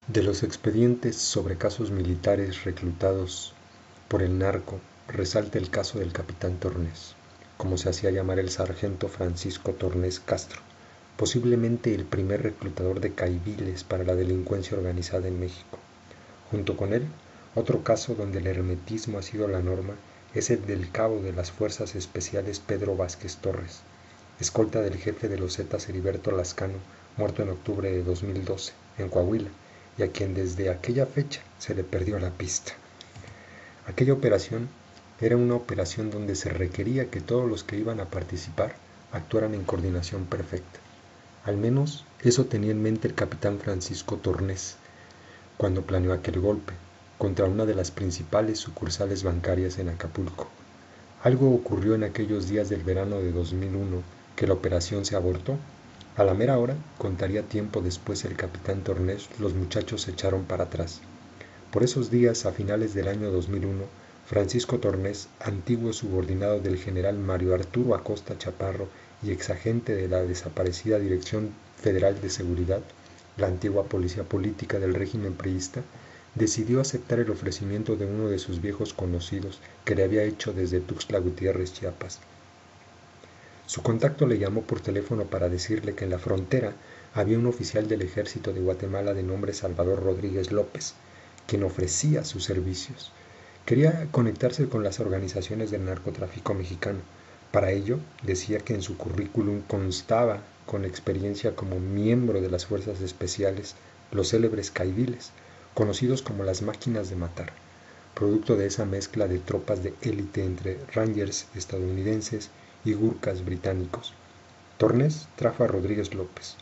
De los expedientes sobre casos militares reclutados por el narco, resalta el caso del capitán Tornés, como se hacía llamar el sargento Francisco Tornés Castro, posiblemente el primer reclutador de caiviles para la delincuencia organizada en México. Junto con él, otro caso donde el hermetismo ha sido la norma es el del cabo de las Fuerzas Especiales Pedro Vázquez Torres, escolta del jefe de los Zetas Heriberto Lascano, muerto en octubre de 2012, en Coahuila, y a quien desde aquella fecha se le perdió la pista. Aquella operación era una operación donde se requería que todos los que iban a participar actuaran en coordinación perfecta. Al menos eso tenía en mente el capitán Francisco Tornés cuando planeó aquel golpe contra una de las principales sucursales bancarias en Acapulco. Algo ocurrió en aquellos días del verano de 2001 que la operación se abortó. A la mera hora, contaría tiempo después el capitán Tornés, los muchachos se echaron para atrás. Por esos días, a finales del año 2001, Francisco Tornés, antiguo subordinado del general Mario Arturo Acosta Chaparro y exagente de la desaparecida Dirección Federal de Seguridad, la antigua policía política del régimen priista, decidió aceptar el ofrecimiento de uno de sus viejos conocidos que le había hecho desde Tuxtla Gutiérrez, Chiapas. Su contacto le llamó por teléfono para decirle que en la frontera había un oficial del ejército de Guatemala de nombre Salvador Rodríguez López, quien ofrecía sus servicios. Quería conectarse con las organizaciones del narcotráfico mexicano. Para ello, decía que en su currículum constaba con experiencia como miembro de las fuerzas especiales, los célebres caiviles, conocidos como las máquinas de matar, producto de esa mezcla de tropas de élite entre rangers estadounidenses y gurkas británicos. Tornés trajo a Rodríguez López.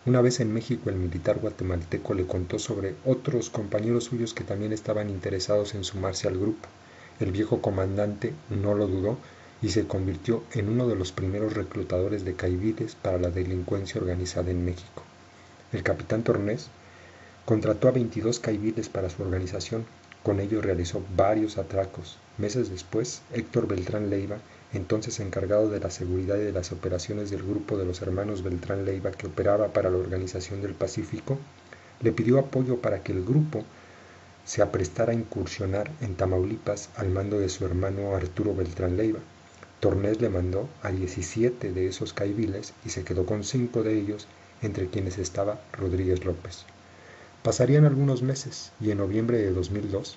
Una vez en México, el militar guatemalteco le contó sobre otros compañeros suyos que también estaban interesados en sumarse al grupo. El viejo comandante no lo dudó y se convirtió en uno de los primeros reclutadores de caiviles para la delincuencia organizada en México. El capitán Tornés contrató a 22 caiviles para su organización. Con ello realizó varios atracos. Meses después, Héctor Beltrán Leiva, entonces encargado de la seguridad y de las operaciones del grupo de los hermanos Beltrán Leiva que operaba para la Organización del Pacífico, le pidió apoyo para que el grupo se aprestara a incursionar en Tamaulipas al mando de su hermano Arturo Beltrán Leiva. Tornés le mandó a 17 de esos caiviles y se quedó con 5 de ellos, entre quienes estaba Rodríguez López. Pasarían algunos meses y en noviembre de 2002,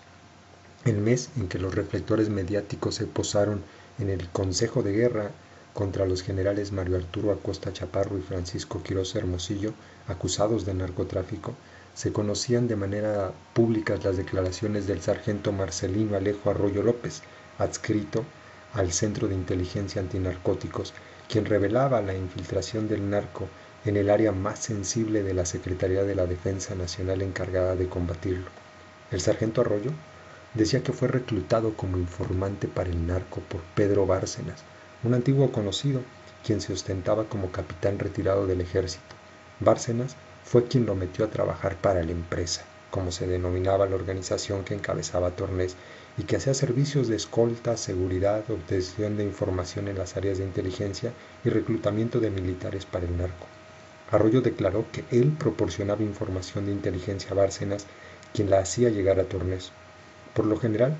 el mes en que los reflectores mediáticos se posaron en el Consejo de Guerra contra los generales Mario Arturo Acosta Chaparro y Francisco Quirós Hermosillo, acusados de narcotráfico, se conocían de manera pública las declaraciones del sargento Marcelino Alejo Arroyo López, adscrito al Centro de Inteligencia Antinarcóticos, quien revelaba la infiltración del narco en el área más sensible de la Secretaría de la Defensa Nacional encargada de combatirlo. El sargento Arroyo decía que fue reclutado como informante para el narco por Pedro Bárcenas, un antiguo conocido, quien se ostentaba como capitán retirado del ejército. Bárcenas fue quien lo metió a trabajar para la empresa, como se denominaba la organización que encabezaba Tornés, y que hacía servicios de escolta, seguridad, obtención de información en las áreas de inteligencia y reclutamiento de militares para el narco. Arroyo declaró que él proporcionaba información de inteligencia a Bárcenas, quien la hacía llegar a Tornés. Por lo general,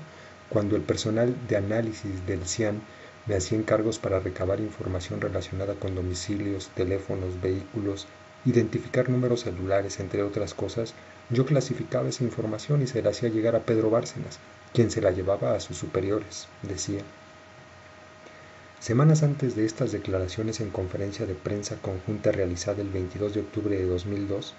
cuando el personal de análisis del CIAN me hacía encargos para recabar información relacionada con domicilios, teléfonos, vehículos, identificar números celulares, entre otras cosas, yo clasificaba esa información y se la hacía llegar a Pedro Bárcenas, quien se la llevaba a sus superiores, decía. Semanas antes de estas declaraciones en conferencia de prensa conjunta realizada el 22 de octubre de 2002,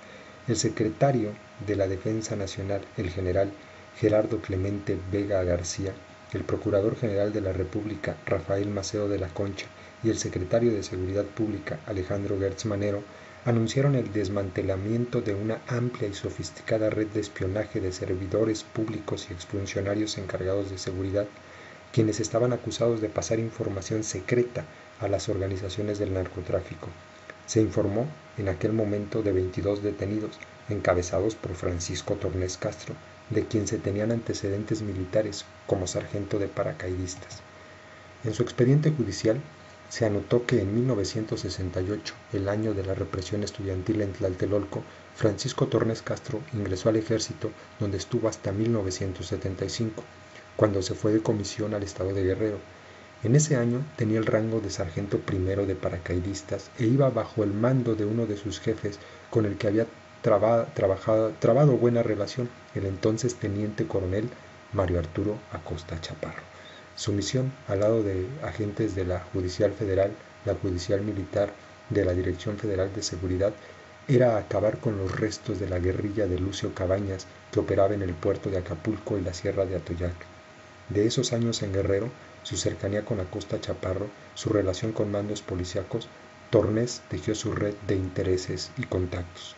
el secretario de la Defensa Nacional, el general Gerardo Clemente Vega García, el Procurador General de la República, Rafael Maceo de la Concha, y el secretario de Seguridad Pública, Alejandro Gertz Manero, anunciaron el desmantelamiento de una amplia y sofisticada red de espionaje de servidores públicos y exfuncionarios encargados de seguridad, quienes estaban acusados de pasar información secreta a las organizaciones del narcotráfico. Se informó en aquel momento de 22 detenidos, encabezados por Francisco Tornés Castro, de quien se tenían antecedentes militares como sargento de paracaidistas. En su expediente judicial Se anotó que en 1968, el año de la represión estudiantil en Tlatelolco, Francisco Tornés Castro ingresó al ejército, donde estuvo hasta 1975, cuando se fue de comisión al estado de Guerrero. En ese año tenía el rango de sargento primero de paracaidistas e iba bajo el mando de uno de sus jefes con el que había trabado buena relación, el entonces teniente coronel Mario Arturo Acosta Chaparro. Su misión, al lado de agentes de la Judicial Federal, la Judicial Militar, de la Dirección Federal de Seguridad, era acabar con los restos de la guerrilla de Lucio Cabañas que operaba en el puerto de Acapulco y la sierra de Atoyac. De esos años en Guerrero, su cercanía con Acosta Chaparro, su relación con mandos policíacos, Tornés tejió su red de intereses y contactos.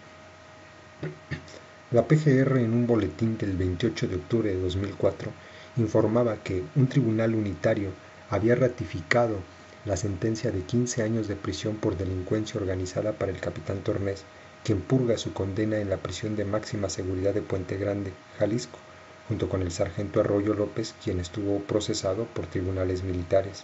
La PGR, en un boletín del 28 de octubre de 2004, informaba que un tribunal unitario había ratificado la sentencia de 15 años de prisión por delincuencia organizada para el capitán Tornés, quien purga su condena en la prisión de máxima seguridad de Puente Grande, Jalisco, junto con el sargento Arroyo López, quien estuvo procesado por tribunales militares.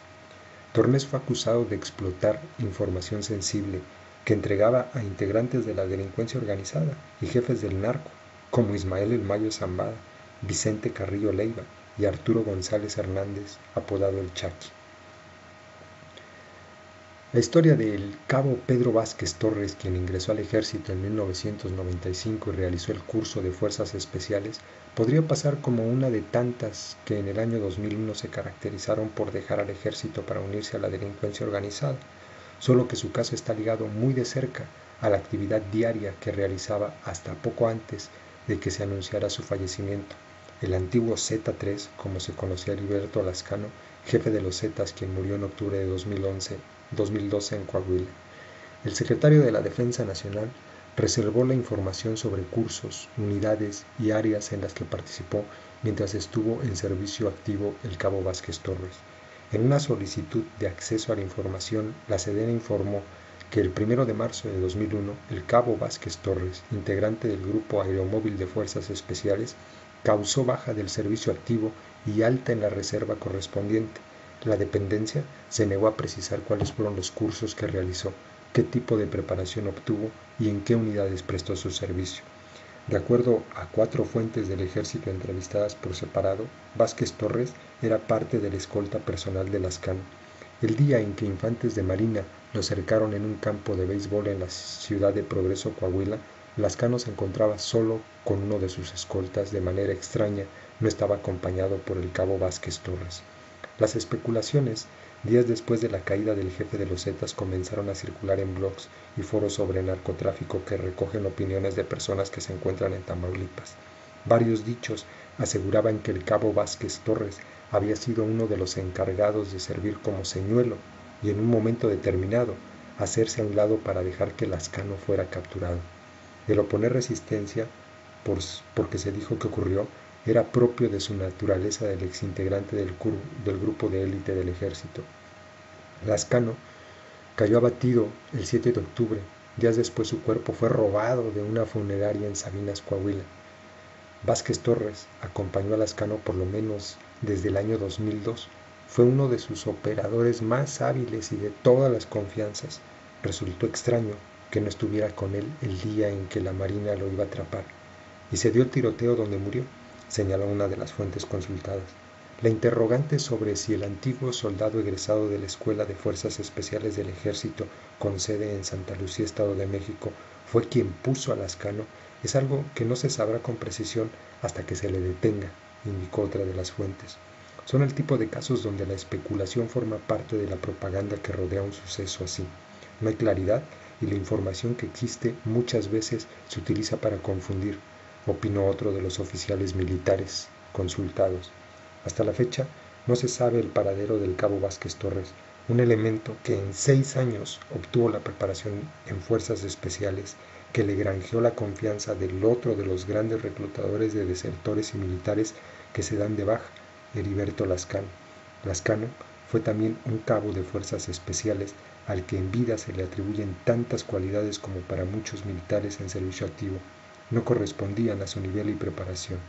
Tornés fue acusado de explotar información sensible que entregaba a integrantes de la delincuencia organizada y jefes del narco, como Ismael El Mayo Zambada, Vicente Carrillo Leiva y Arturo González Hernández, apodado El Chaki. La historia del cabo Pedro Vázquez Torres, quien ingresó al ejército en 1995 y realizó el curso de Fuerzas Especiales, podría pasar como una de tantas que en el año 2001 se caracterizaron por dejar al ejército para unirse a la delincuencia organizada, solo que su caso está ligado muy de cerca a la actividad diaria que realizaba hasta poco antes de que se anunciara su fallecimiento. El antiguo Z3, como se conocía a Heriberto Lascano, jefe de los Zetas, quien murió en octubre de 2012 en Coahuila. El secretario de la Defensa Nacional reservó la información sobre cursos, unidades y áreas en las que participó mientras estuvo en servicio activo el cabo Vázquez Torres. En una solicitud de acceso a la información, la Sedena informó que el 1 de marzo de 2001, el cabo Vázquez Torres, integrante del Grupo Aeromóvil de Fuerzas Especiales, causó baja del servicio activo y alta en la reserva correspondiente. La dependencia se negó a precisar cuáles fueron los cursos que realizó, qué tipo de preparación obtuvo y en qué unidades prestó su servicio. De acuerdo a 4 fuentes del ejército entrevistadas por separado, Vázquez Torres era parte de la escolta personal de Lascano. El día en que infantes de marina lo cercaron en un campo de béisbol en la ciudad de Progreso, Coahuila, Lascano se encontraba solo con uno de sus escoltas. De manera extraña, no estaba acompañado por el cabo Vázquez Torres. Las especulaciones, días después de la caída del jefe de los Zetas, comenzaron a circular en blogs y foros sobre narcotráfico que recogen opiniones de personas que se encuentran en Tamaulipas. Varios dichos aseguraban que el cabo Vázquez Torres había sido uno de los encargados de servir como señuelo y en un momento determinado hacerse a un lado para dejar que Lascano fuera capturado. El oponer resistencia, porque se dijo que ocurrió, era propio de su naturaleza del exintegrante del grupo de élite del ejército. Lascano cayó abatido el 7 de octubre. Días después su cuerpo fue robado de una funeraria en Sabinas, Coahuila. Vázquez Torres acompañó a Lascano por lo menos desde el año 2002. Fue uno de sus operadores más hábiles y de todas las confianzas. Resultó extraño que no estuviera con él el día en que la Marina lo iba a atrapar. Y se dio el tiroteo donde murió, señaló una de las fuentes consultadas. La interrogante sobre si el antiguo soldado egresado de la Escuela de Fuerzas Especiales del Ejército, con sede en Santa Lucía, Estado de México, fue quien puso a Lascano, es algo que no se sabrá con precisión hasta que se le detenga, indicó otra de las fuentes. Son el tipo de casos donde la especulación forma parte de la propaganda que rodea un suceso así. No hay claridad y la información que existe muchas veces se utiliza para confundir, opinó otro de los oficiales militares consultados. Hasta la fecha no se sabe el paradero del cabo Vázquez Torres, un elemento que en 6 años obtuvo la preparación en Fuerzas Especiales, que le granjeó la confianza del otro de los grandes reclutadores de desertores y militares que se dan de baja, Heriberto Lascano. Lascano fue también un cabo de Fuerzas Especiales al que en vida se le atribuyen tantas cualidades como para muchos militares en servicio activo. No correspondían a su nivel y preparación.